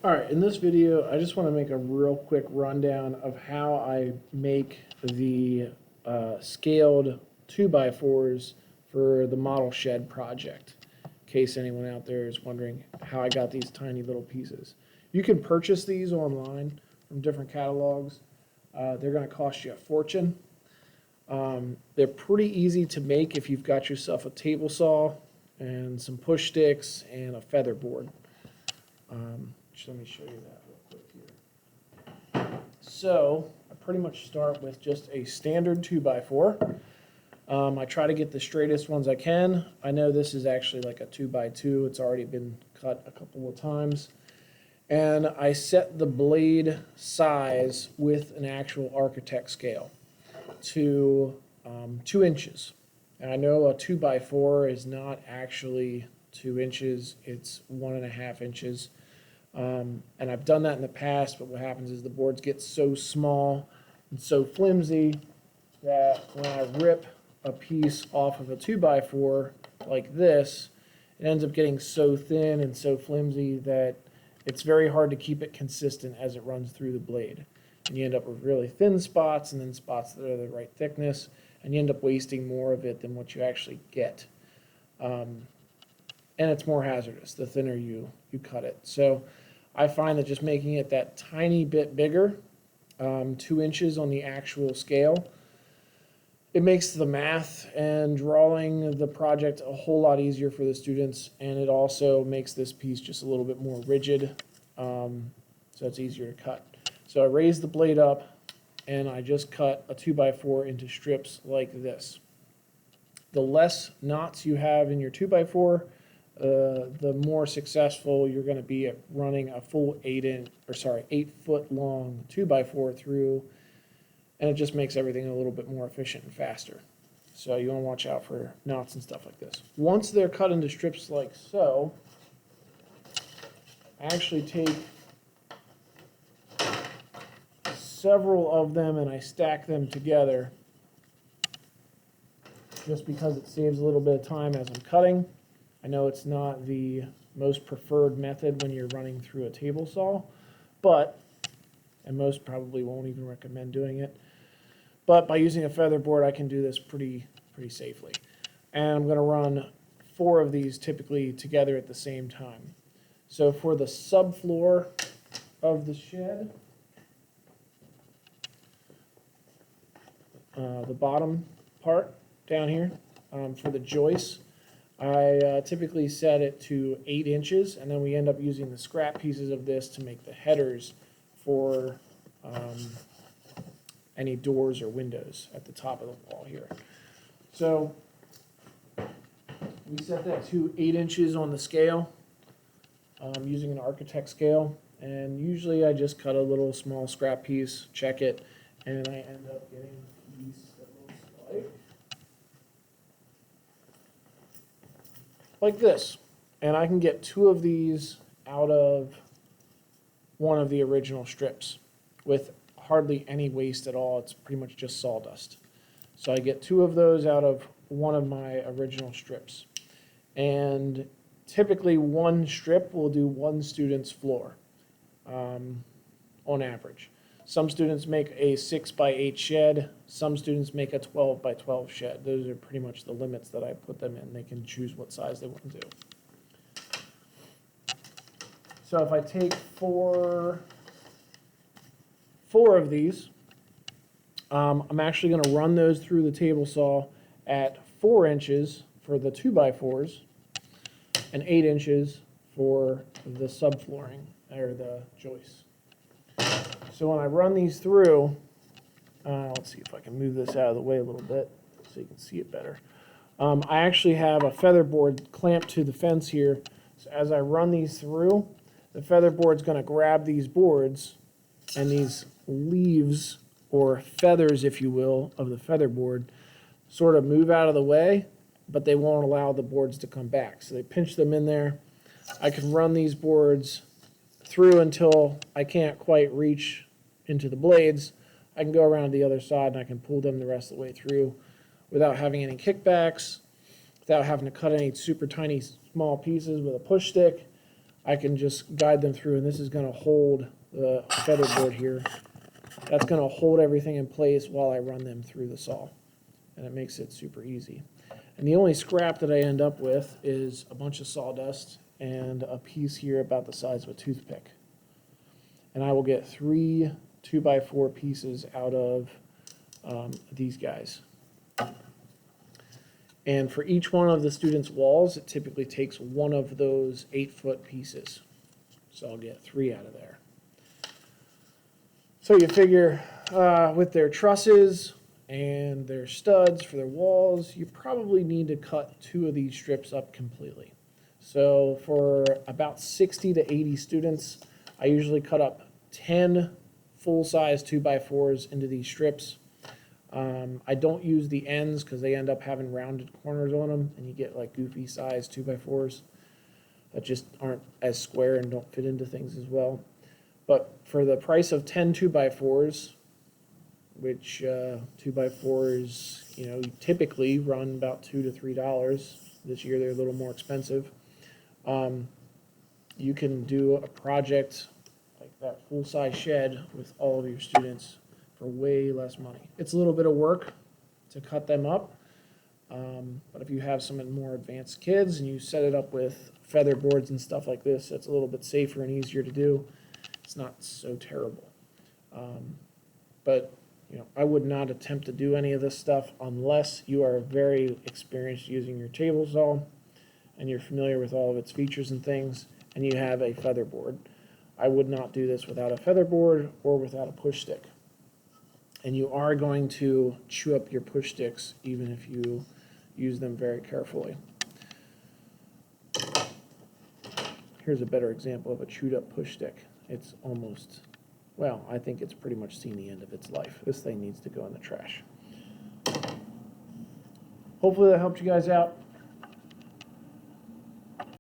All right, in this video, I just want to make a real quick rundown of how I make the scaled 2x4s for the model shed project, in case anyone out there is wondering how I got these tiny little pieces. You can purchase these online from different catalogs. They're going to cost you a fortune. They're pretty easy to make if you've got yourself a table saw and some push sticks and a feather board. Let me show you that real quick here. So I pretty much start with just a standard 2x4. I try to get the straightest ones I can. I know this is actually like a 2x2. It's already been cut a couple of times. And I set the blade size with an actual architect scale to 2 inches. And I know a 2x4 is not actually 2 inches, it's 1.5 inches. And I've done that in the past, but what happens is the boards get so small and so flimsy that when I rip a piece off of a 2x4 like this, it ends up getting so thin and so flimsy that it's very hard to keep it consistent as it runs through the blade. And you end up with really thin spots and then spots that are the right thickness, and you end up wasting more of it than what you actually get. And it's more hazardous the thinner you cut it. So I find that just making it that tiny bit bigger, 2 inches on the actual scale, it makes the math and drawing the project a whole lot easier for the students, and it also makes this piece just a little bit more rigid, so it's easier to cut. So I raise the blade up, and I just cut a 2x4 into strips like this. The less knots you have in your 2x4, the more successful you're going to be at running a full 8 foot long 2x4 through, and it just makes everything a little bit more efficient and faster. So you want to watch out for knots and stuff like this. Once they're cut into strips like so, I actually take several of them and I stack them together just because it saves a little bit of time as I'm cutting. I know it's not the most preferred method when you're running through a table saw, and most probably won't even recommend doing it. But by using a feather board, I can do this pretty safely. And I'm going to run 4 of these typically together at the same time. So for the subfloor of the shed, the bottom part down here, for the joists, I typically set it to 8 inches, and then we end up using the scrap pieces of this to make the headers for any doors or windows at the top of the wall here. So we set that to 8 inches on the scale using an architect scale, and usually I just cut a little small scrap piece, check it, and I end up getting a piece that looks like this. And I can get 2 of these out of one of the original strips with hardly any waste at all. It's pretty much just sawdust. So I get 2 of those out of one of my original strips. And typically one strip will do one student's floor on average. Some students make a 6x8 shed. Some students make a 12x12 shed. Those are pretty much the limits that I put them in. They can choose what size they want to do. So if I take four of these, I'm actually going to run those through the table saw at 4 inches for the 2x4s and 8 inches for the subflooring or the joists. So when I run these through, let's see if I can move this out of the way a little bit so you can see it better. I actually have a feather board clamped to the fence here. So as I run these through, the feather board's going to grab these boards, and these leaves, or feathers if you will, of the feather board sort of move out of the way, but they won't allow the boards to come back. So they pinch them in there. I can run these boards through until I can't quite reach into the blades. I can go around the other side and I can pull them the rest of the way through without having any kickbacks, without having to cut any super tiny small pieces with a push stick. I can just guide them through, and this is going to hold the feather board here. That's going to hold everything in place while I run them through the saw, and it makes it super easy. And the only scrap that I end up with is a bunch of sawdust and a piece here about the size of a toothpick. And I will get 3 2x4 pieces out of these guys. And for each one of the students' walls, it typically takes one of those 8-foot pieces. So I'll get 3 out of there. So you figure with their trusses and their studs for their walls, you probably need to cut 2 of these strips up completely. So for about 60 to 80 students, I usually cut up 10 full-size 2x4s into these strips. I don't use the ends because they end up having rounded corners on them, and you get like goofy size 2x4s that just aren't as square and don't fit into things as well. But for the price of 10 2x4s, which 2x4s, you typically run about $2 to $3. This year they're a little more expensive. You can do a project like that full-size shed with all of your students for way less money. It's a little bit of work to cut them up, but if you have some more advanced kids and you set it up with feather boards and stuff like this, it's a little bit safer and easier to do. It's not so terrible. But I would not attempt to do any of this stuff unless you are very experienced using your table saw and you're familiar with all of its features and things, and you have a feather board. I would not do this without a feather board or without a push stick. And you are going to chew up your push sticks even if you use them very carefully. Here's a better example of a chewed up push stick. It's almost, well, I think it's pretty much seen the end of its life. This thing needs to go in the trash. Hopefully that helped you guys out.